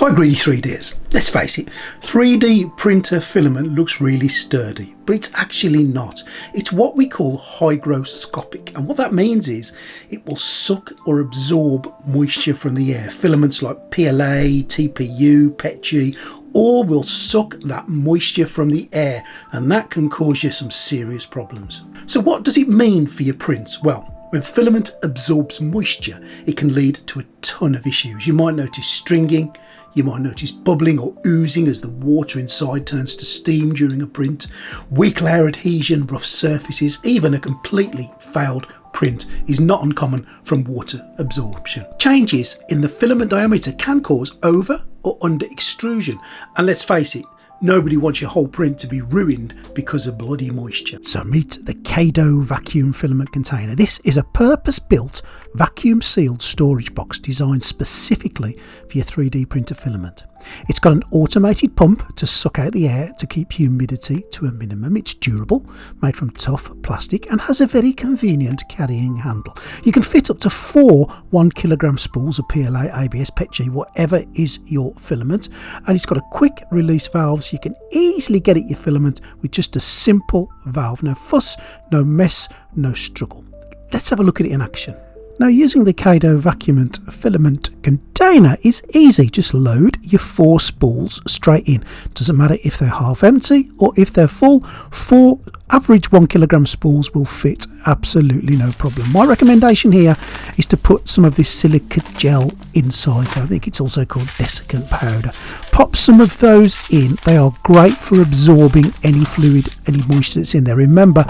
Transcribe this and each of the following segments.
Hi greedy 3Ds. Let's face it, 3D printer filament looks really sturdy, but it's actually not. It's what we call hygroscopic, and what that means is it will suck or absorb moisture from the air. Filaments like PLA, TPU, PETG, all will suck that moisture from the air, and that can cause you some serious problems. So what does it mean for your prints? Well, when filament absorbs moisture, it can lead to a ton of issues. You might notice stringing, you might notice bubbling or oozing as the water inside turns to steam during a print, weak layer adhesion, rough surfaces, even a completely failed print is not uncommon from water absorption. Changes in the filament diameter can cause over or under extrusion, and let's face it, nobody wants your whole print to be ruined because of bloody moisture. So meet the Caydo vacuum filament container. This is a purpose-built vacuum sealed storage box designed specifically for your 3D printer filament. It's got an automated pump to suck out the air to keep humidity to a minimum. It's durable, made from tough plastic, and has a very convenient carrying handle. You can fit up to 4 1 kilogram spools of PLA, ABS, PETG, whatever is your filament, and it's got a quick release valve so you can easily get at your filament with just a simple valve. No fuss, no mess, no struggle. Let's have a look at it in action. Now, using the Caydo vacuum filament container is easy. Just load your 4 spools straight in. Doesn't matter if they're half empty or if they're full. 4 average 1 kilogram spools will fit absolutely no problem. My recommendation here is to put some of this silica gel inside there. I think it's also called desiccant powder. Pop some of those in. They are great for absorbing any fluid, any moisture that's in there. Remember,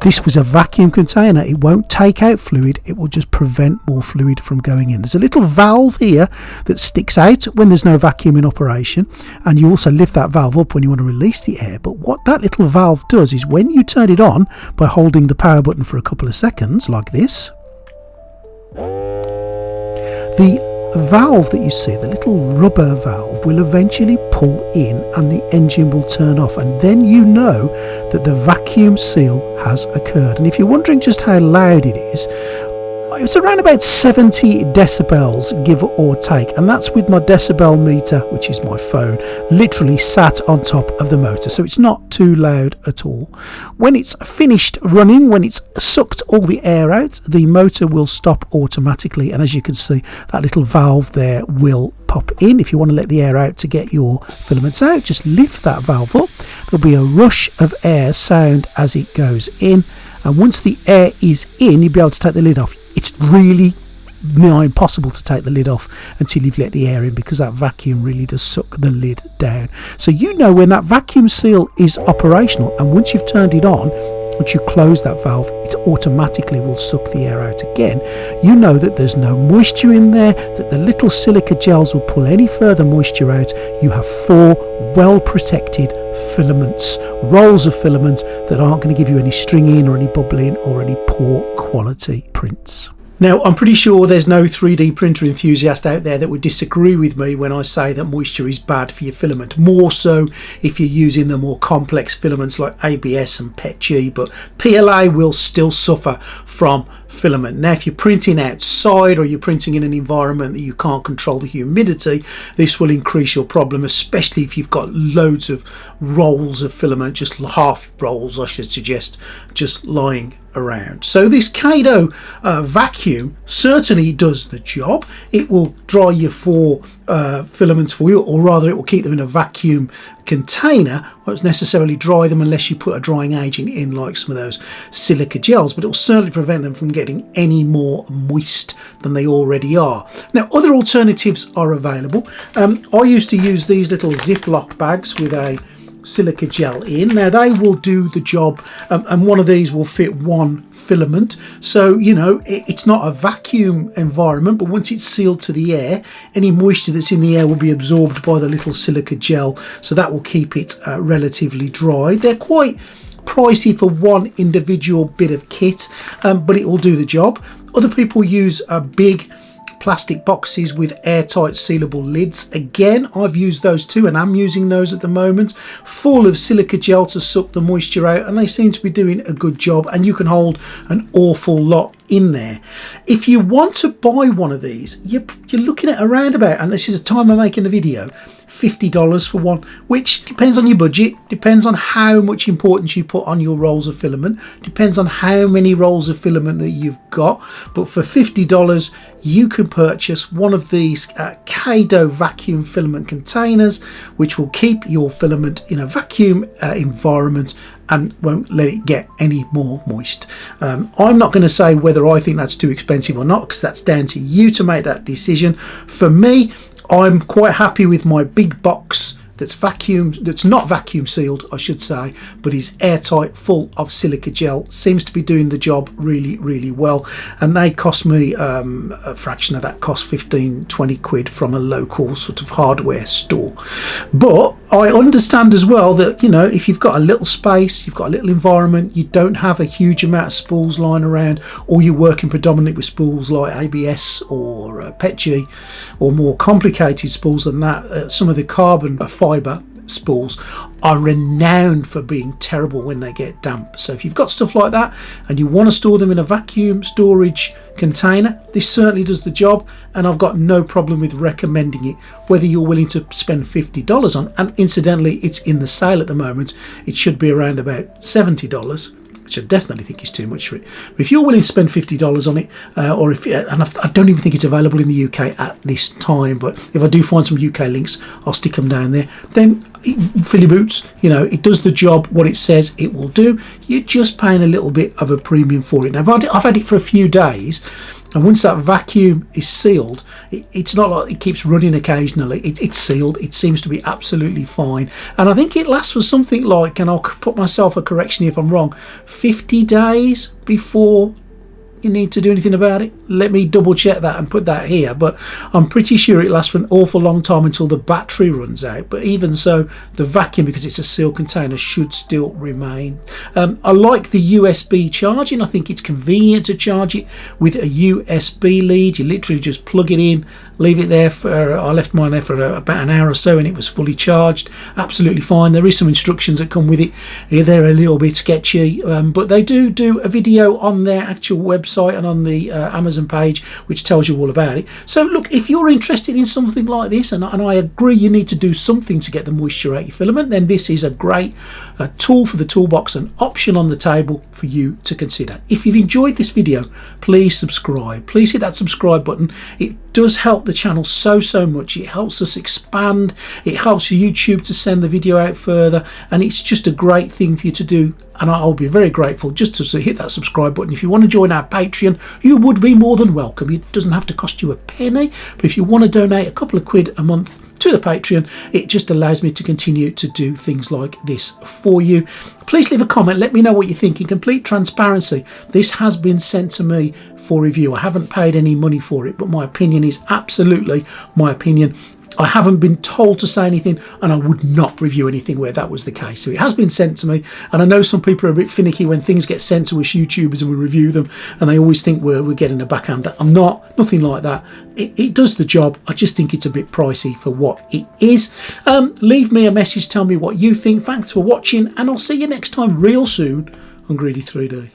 this was a vacuum container. It won't take out fluid. It will just prevent more fluid from going in. There's a little valve here that sticks out when there's no vacuum in operation, and you also lift that valve up when you want to release the air. But what that little valve does is when you turn it on by holding the power button for a couple of seconds like this, the valve that you see, the little rubber valve, will eventually pull in and the engine will turn off, and then you know that the vacuum seal has occurred. And if you're wondering just how loud it is, it's around about 70 decibels, give or take, and that's with my decibel meter, which is my phone, literally sat on top of the motor, so it's not too loud at all. When it's finished running, when it's sucked all the air out, the motor will stop automatically, and as you can see, that little valve there will pop in. If you want to let the air out to get your filaments out, just lift that valve up. There'll be a rush of air sound as it goes in, and once the air is in, you'll be able to take the lid off. It's really nigh impossible to take the lid off until you've let the air in, because that vacuum really does suck the lid down. So you know when that vacuum seal is operational, and once you've turned it on, once you close that valve, it automatically will suck the air out again. You know that there's no moisture in there, that the little silica gels will pull any further moisture out. You have 4 well protected filaments, rolls of filament that aren't going to give you any stringing or any bubbling or any poor quality prints. Now, I'm pretty sure there's no 3D printer enthusiast out there that would disagree with me when I say that moisture is bad for your filament, more so if you're using the more complex filaments like ABS and PETG, but PLA will still suffer from filament. Now, if you're printing outside or you're printing in an environment that you can't control the humidity, this will increase your problem, especially if you've got loads of rolls of filament, just half rolls I should suggest, just lying around. So this Caydo vacuum certainly does the job. It will dry your 4 filaments for you, or rather it will keep them in a vacuum container. Won't necessarily dry them unless you put a drying agent in like some of those silica gels, but it will certainly prevent them from getting any more moist than they already are. Now, other alternatives are available. I used to use these little Ziploc bags with a silica gel in. Now, they will do the job, and one of these will fit 1 filament, so you know it's not a vacuum environment, but once it's sealed to the air, any moisture that's in the air will be absorbed by the little silica gel, so that will keep it relatively dry. They're quite pricey for 1 individual bit of kit, but it will do the job. Other people use big plastic boxes with airtight sealable lids. Again, I've used those too, and I'm using those at the moment, full of silica gel to suck the moisture out, and they seem to be doing a good job, and you can hold an awful lot in there. If you want to buy one of these, you're looking at around about, and this is the time I'm making the video, $50 for one, which depends on your budget, depends on how much importance you put on your rolls of filament, depends on how many rolls of filament that you've got. But for $50 you can purchase one of these Caydo vacuum filament containers, which will keep your filament in a vacuum environment and won't let it get any more moist. I'm not going to say whether I think that's too expensive or not, because that's down to you to make that decision. For me, I'm quite happy with my big box that's not vacuum sealed, I should say, but is airtight, full of silica gel. Seems to be doing the job really, really well. And they cost me a fraction of that cost, 15-20 quid from a local sort of hardware store. But I understand as well that, you know, if you've got a little space, you've got a little environment, you don't have a huge amount of spools lying around, or you're working predominantly with spools like ABS or PETG, or more complicated spools than that, some of the carbon fibre spools are renowned for being terrible when they get damp. So if you've got stuff like that and you want to store them in a vacuum storage container, this certainly does the job, and I've got no problem with recommending it, whether you're willing to spend $50 on. And incidentally, it's in the sale at the moment. It should be around about $70, which I definitely think is too much for it. But if you're willing to spend $50 on it, and I don't even think it's available in the UK at this time, but if I do find some UK links, I'll stick them down there. Then fill your boots. You know, it does the job what it says it will do. You're just paying a little bit of a premium for it. Now, I've had it for a few days, and once that vacuum is sealed, it's not like it keeps running occasionally. It's sealed. It seems to be absolutely fine. And I think it lasts for something like, and I'll put myself a correction if I'm wrong, 50 days before you need to do anything about it. Let me double check that and put that here, but I'm pretty sure it lasts for an awful long time until the battery runs out. But even so, the vacuum, because it's a sealed container, should still remain. I like the USB charging. I think it's convenient to charge it with a USB lead. You literally just plug it in, leave it there for, I left mine there for about an hour or so, and it was fully charged. Absolutely fine. There is some instructions that come with it. They're a little bit sketchy, but they do a video on their actual website and on the Amazon page, which tells you all about it. So look, if you're interested in something like this, and I agree you need to do something to get the moisture out your filament, then this is a great tool for the toolbox, an option on the table for you to consider. If you've enjoyed this video, please subscribe. Please hit that subscribe button. It does help the channel so much. It helps us expand. It helps YouTube to send the video out further, and it's just a great thing for you to do. And I'll be very grateful just to hit that subscribe button. If you want to join our Patreon, you would be more than welcome. It doesn't have to cost you a penny, but if you want to donate a couple of quid a month to the Patreon, it just allows me to continue to do things like this for you. Please leave a comment. Let me know what you think. In complete transparency, this has been sent to me for review. I haven't paid any money for it, but my opinion is absolutely my opinion. I haven't been told to say anything, and I would not review anything where that was the case. So it has been sent to me, and I know some people are a bit finicky when things get sent to us YouTubers and we review them, and they always think we're getting a backhander. I'm not, nothing like that. It does the job. I just think it's a bit pricey for what it is. Leave me a message, tell me what you think. Thanks for watching, and I'll see you next time real soon on Greedy 3D.